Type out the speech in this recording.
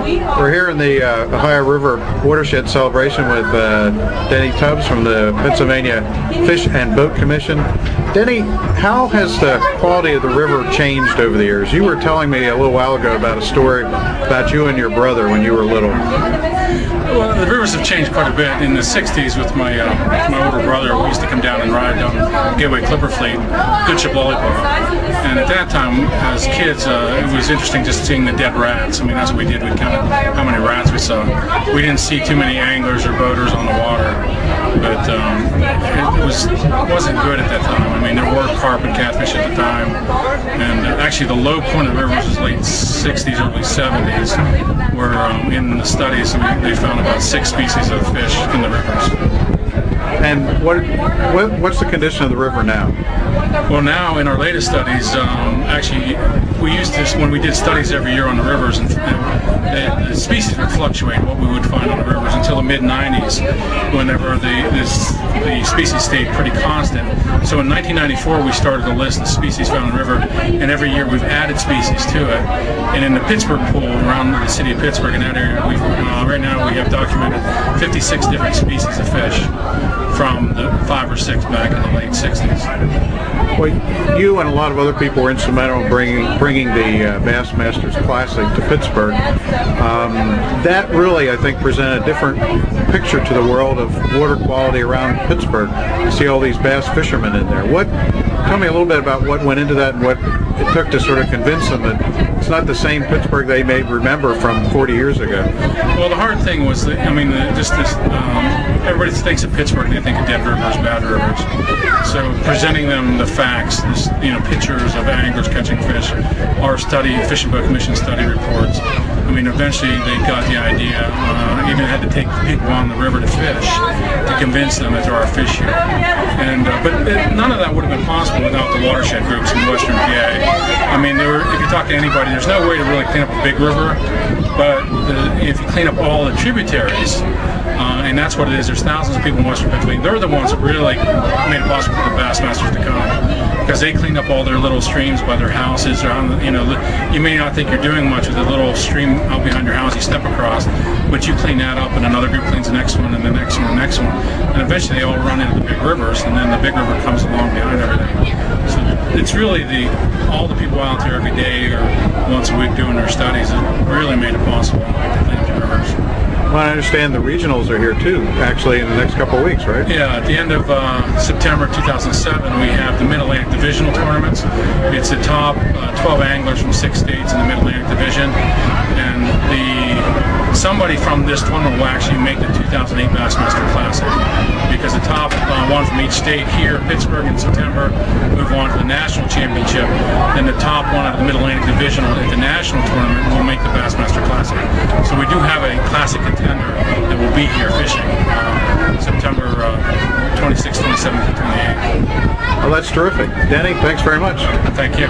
We're here in the Ohio River watershed celebration with Denny Tubbs from the Pennsylvania Fish and Boat Commission. Denny, how has the quality of the river changed over the years? You were telling me a little while ago about a story about you and your brother when you were little. Well, the rivers have changed quite a bit. In the 60s with my older brother, we used to come down and ride on Gateway Clipper Fleet, good ship lollipop. And at that time, as kids, it was interesting just seeing the dead rats. I mean, that's what we did. We counted how many rats we saw. We didn't see too many anglers or boaters on the water, but it wasn't good at that time. I mean, there were carp and catfish at the time, and actually the low point of the river was late 60s, early 70s, where in the studies they found about 6 species of fish in the rivers. And what's the condition of the river now? Well, now in our latest studies, actually we used this when we did studies every year on the rivers, and the species would fluctuate what we would find on the rivers until the mid-90s, whenever the species stayed pretty constant. So in 1994 we started a list of species found in the river, and every year we've added species to it. And in the Pittsburgh pool around the city of Pittsburgh, in that area, right now we have documented 56 different species of fish from the 5 or 6 back in the late 60s. Well, you and a lot of other people were instrumental in bringing the Bassmasters Classic to Pittsburgh. That really, I think, presented a different picture to the world of water quality around Pittsburgh. You see all these bass fishermen in there. Tell me a little bit about what went into that and what it took to sort of convince them that it's not the same Pittsburgh they may remember from 40 years ago. Well, the hard thing was that, I mean, everybody thinks of Pittsburgh, they think of dead rivers, bad rivers. So presenting them the facts, pictures of anglers catching fish, our Fish and Boat Commission study reports. I mean, eventually they got the idea, even had to take people on the river to fish to convince them that there are fish here. But none of that would have been possible without the watershed groups in Western PA. I mean, if you talk to anybody, there's no way to really clean up a big river, but if you clean up all the tributaries, and that's what it is. There's thousands of people in Western Pennsylvania. They're the ones that really made it possible for the Bassmasters to come, because they cleaned up all their little streams by their houses. Or you may not think you're doing much with the little stream out behind your house you step across, but you clean that up, and another group cleans the next one, and the next one, and the next one, and eventually they all run into the big rivers, and then the big river comes along behind everything. So it's really all the people out there every day or once a week doing their studies that really made it possible to clean up the rivers. Well, I understand the regionals are here too, actually, in the next couple of weeks, right? Yeah, at the end of September 2007, we have the Mid-Atlantic Divisional tournaments. It's the top 12 anglers from 6 states in the Mid-Atlantic Division, and somebody from this tournament will actually make the 2008 Bassmaster Classic, because the top one from each state here, Pittsburgh in September, move on to the national championship. Then the top one out of the Mid-Atlantic Divisional at the national tournament will make the Bassmaster Classic. So we do have a classic contender that will be here fishing September 26th, 27th, and 28th. Well, that's terrific. Denny, thanks very much. Thank you.